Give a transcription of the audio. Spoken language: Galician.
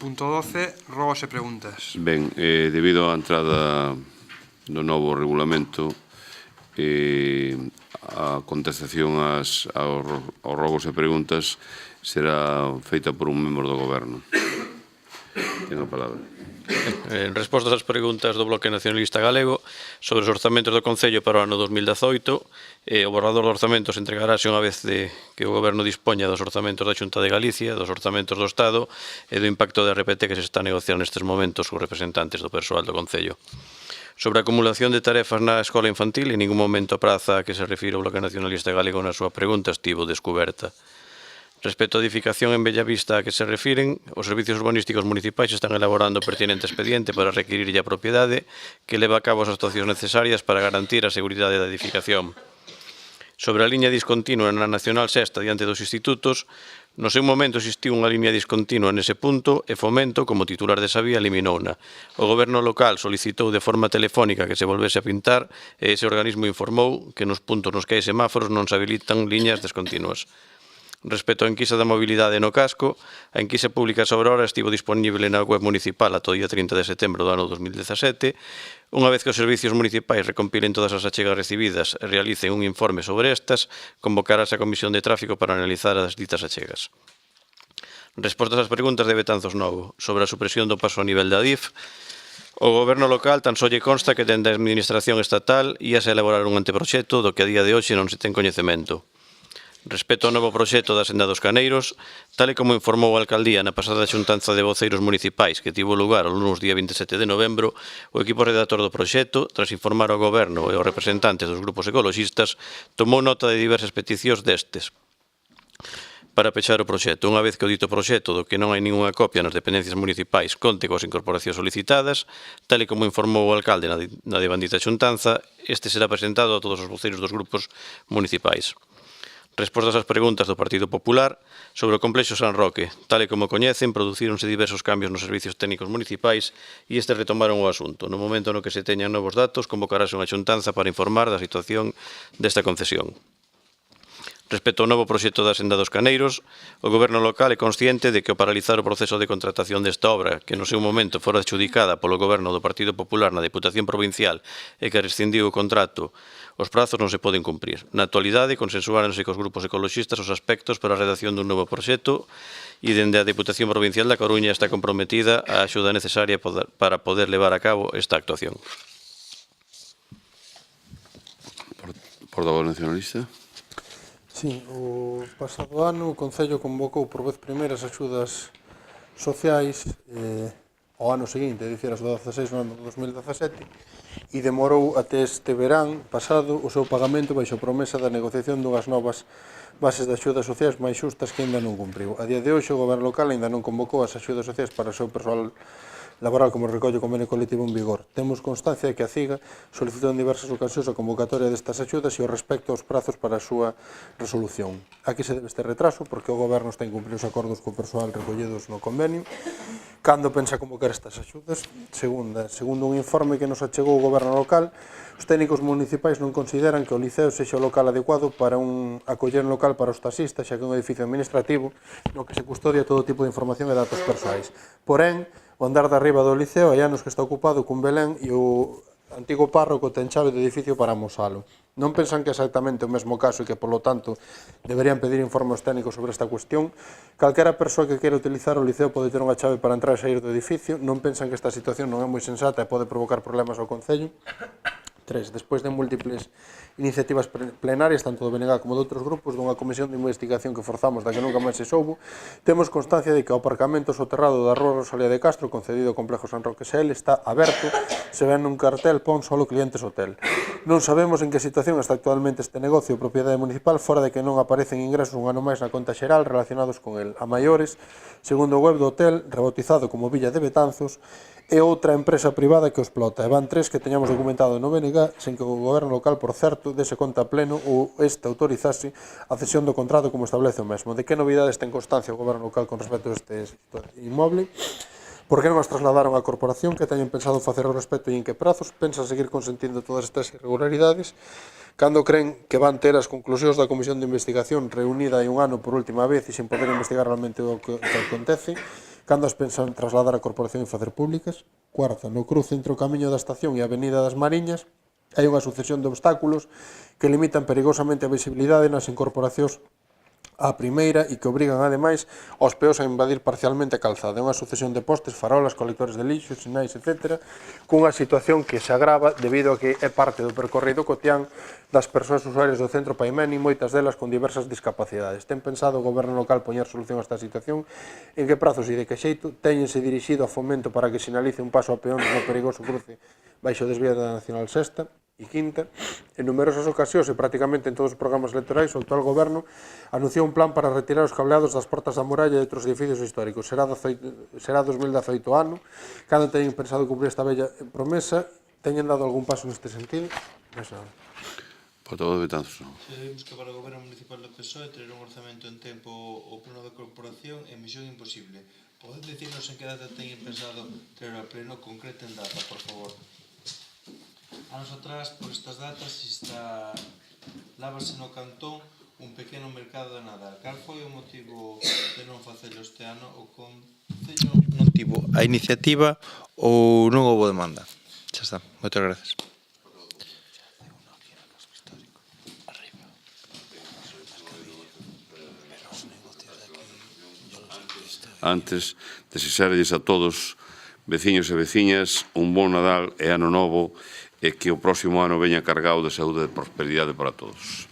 Punto 12, rogos e preguntas. Ben, debido á entrada do novo regulamento, a contestación aos rogos e preguntas será feita por un membro do Goberno. Ten a palabra. En resposta ás preguntas do Bloque Nacionalista Galego sobre os orzamentos do Concello para o ano 2018, o borrador de orzamentos entregarase unha vez que o Goberno dispoña dos orzamentos da Xunta de Galicia, dos orzamentos do Estado e do impacto de RPT que se está a negociar nestes momentos os representantes do persoal do Concello. Sobre a acumulación de tarefas na escola infantil, en ningún momento a praza a que se refire o Bloque Nacionalista Galego na súa pregunta estivo descuberta. Respecto á edificación en Bellavista a que se refiren, os servicios urbanísticos municipais están elaborando o pertinente expediente para requirирlle a propiedade que leva a cabo as actuacións necesarias para garantir a seguridade da edificación. Sobre a liña discontinua na Nacional Sexta diante dos institutos, no seu momento existiu unha liña discontinua nese punto e Fomento, como titular desa vía, eliminouna. O goberno local solicitou de forma telefónica que se volvese a pintar e ese organismo informou que nos puntos nos que hai semáforos non se habilitan liñas descontinuas. Respecto á enquisa da mobilidade no casco, a enquisa pública sobre hora estivo disponible na web municipal ata o día 30 de setembro do ano 2017. Unha vez que os servicios municipais recompilen todas as achegas recibidas e realicen un informe sobre estas, convocarase a Comisión de Tráfico para analizar as ditas achegas. Respostas ás preguntas de Betanzos Novo. Sobre a supresión do paso a nivel da DIF, o Goberno local tan só lle consta que dende a Administración estatal íase a elaborar un anteproxecto do que a día de hoxe non se ten coñecemento. Respecto ao novo proxecto da Senda dos Caneiros, tal e como informou a Alcaldía na pasada xuntanza de voceiros municipais que tivo lugar o lunes día 27 de novembro, o equipo redactor do proxecto, tras informar ao Goberno e aos representantes dos grupos ecoloxistas, tomou nota de diversas peticións destes para pechar o proxecto. Unha vez que o dito proxecto, do que non hai ninguna copia nas dependencias municipais, conte coas incorporacións solicitadas, tal e como informou o alcalde na devandita xuntanza, este será presentado a todos os voceiros dos grupos municipais. Respostas ás preguntas do Partido Popular sobre o complexo San Roque. Tal e como coñecen, producíronse diversos cambios nos servicios técnicos municipais e estes retomaron o asunto. No momento no que se teñan novos datos, convocarase unha xuntanza para informar da situación desta concesión. Respecto ao novo proxecto da Senda dos Caneiros, o Goberno local é consciente de que ao paralizar o proceso de contratación desta obra, que no seu momento fora adxudicada polo Goberno do Partido Popular na Deputación Provincial e que rescindiu o contrato, os prazos non se poden cumprir. Na actualidade, consensuáronse cos grupos ecoloxistas os aspectos para a redacción dun novo proxecto e dende a Deputación Provincial da Coruña está comprometida a axuda necesaria para poder levar a cabo esta actuación. Portavoz nacionalista. Sí, o pasado ano o Concello convocou por vez primeira as axudas sociais ao ano seguinte, é dicir, as do 16 no ano 2017, e demorou até este verán pasado o seu pagamento baixo promesa da negociación dunhas novas bases de axudas sociais máis xustas que ainda non cumpriu. A día de hoxe o Goberno local ainda non convocou as axudas sociais para o seu persoal laboral como recolle o convenio colectivo en vigor. Temos constancia de que a CIGA solicitou en diversas ocasións a convocatoria destas axudas e o respecto aos prazos para a súa resolución. Aquí se debe este retraso porque o Goberno está a incumprir os acordos co persoal recollidos no convenio. Cando pensa convocar estas axudas? Segundo un informe que nos achegou o Goberno local, os técnicos municipais non consideran que o liceo sexa o local adecuado para un acoller local para os taxistas, xa que é un edificio administrativo no que se custodia todo tipo de información e datos persoais. Porén, o andar de arriba do liceo hai anos que está ocupado cun Belén e o antigo párroco ten chave do edificio para amosalo. Non pensan que é exactamente o mesmo caso e que, polo tanto, deberían pedir informes técnicos sobre esta cuestión. Calquera persoa que queira utilizar o liceo pode ter unha chave para entrar e sair do edificio. Non pensan que esta situación non é moi sensata e pode provocar problemas ao Concello. 3. Despois de múltiples iniciativas plenarias, tanto do BNG como de outros grupos, dunha comisión de investigación que forzamos da que nunca máis se soubo, temos constancia de que o aparcamento soterrado da Rúa Rosalía de Castro, concedido ao Complexo San Roque SL, está aberto, se ven nun cartel pon solo clientes hotel. Non sabemos en que situación está actualmente este negocio de propiedade municipal, fora de que non aparecen ingresos un ano máis na conta xeral relacionados con el. A maiores, segundo o web do hotel, rebautizado como Villa de Betanzos, é outra empresa privada que o explota. E van 3 que teñamos documentado no BNG, sen que o Goberno local, por certo, dese conta pleno ou este autorizase a cesión do contrato como establece o mesmo. De que novidades ten constancia o Goberno local con respecto a este inmoble? Por que non as trasladaron á corporación? Que teñen pensado facer ao respecto e en que prazos? Pensan seguir consentindo todas estas irregularidades? Cando creen que van ter as conclusións da Comisión de Investigación reunida hai un ano por última vez e sen poder investigar realmente o que acontece? cando as pensan trasladar a corporación e facer públicas. Cuarta, no cruce entre o camiño da estación e a avenida das Mariñas hai unha sucesión de obstáculos que limitan perigosamente a visibilidade nas incorporacións á primeira e que obrigan, ademais, aos peóns a invadir parcialmente a calzada. É unha sucesión de postes, farolas, colectores de lixo, sinais, etc., cunha situación que se agrava debido a que é parte do percorrido cotián das persoas usuarias do centro Paimén e moitas delas con diversas discapacidades. Ten pensado o goberno local poñer solución a esta situación? En que prazos e de que xeito? Téñense dirixido a Fomento para que sinalice un paso a peóns no perigoso cruce baixo desvía da Nacional Sexta? E quinta, en numerosas ocasións e prácticamente en todos os programas electorais, o actual goberno anunciou un plan para retirar os cableados das portas da muralla e de outros edificios históricos. Será 2018 ano. Cando teñen pensado cumprir esta bella promesa? Teñen dado algún paso neste sentido? Portavoz de Betanzos. Sabemos que para o Goberno Municipal do PSOE traer un orzamento en tempo o pleno da corporación é misión imposible. Poden dicirnos en que data teñen pensado traer ao pleno? Concreten data, por favor. Anos atrás, por estas datas, lábase no cantón un pequeno mercado de Nadal. Cal foi o motivo de non facelo este ano? O Concello non tivo a iniciativa ou non houve demanda? Xa está. Moitas gracias. Antes, desexarlles a todos, veciños e veciñas, un bon Nadal e ano novo, e que o próximo ano veña cargado de saúde e de prosperidade para todos.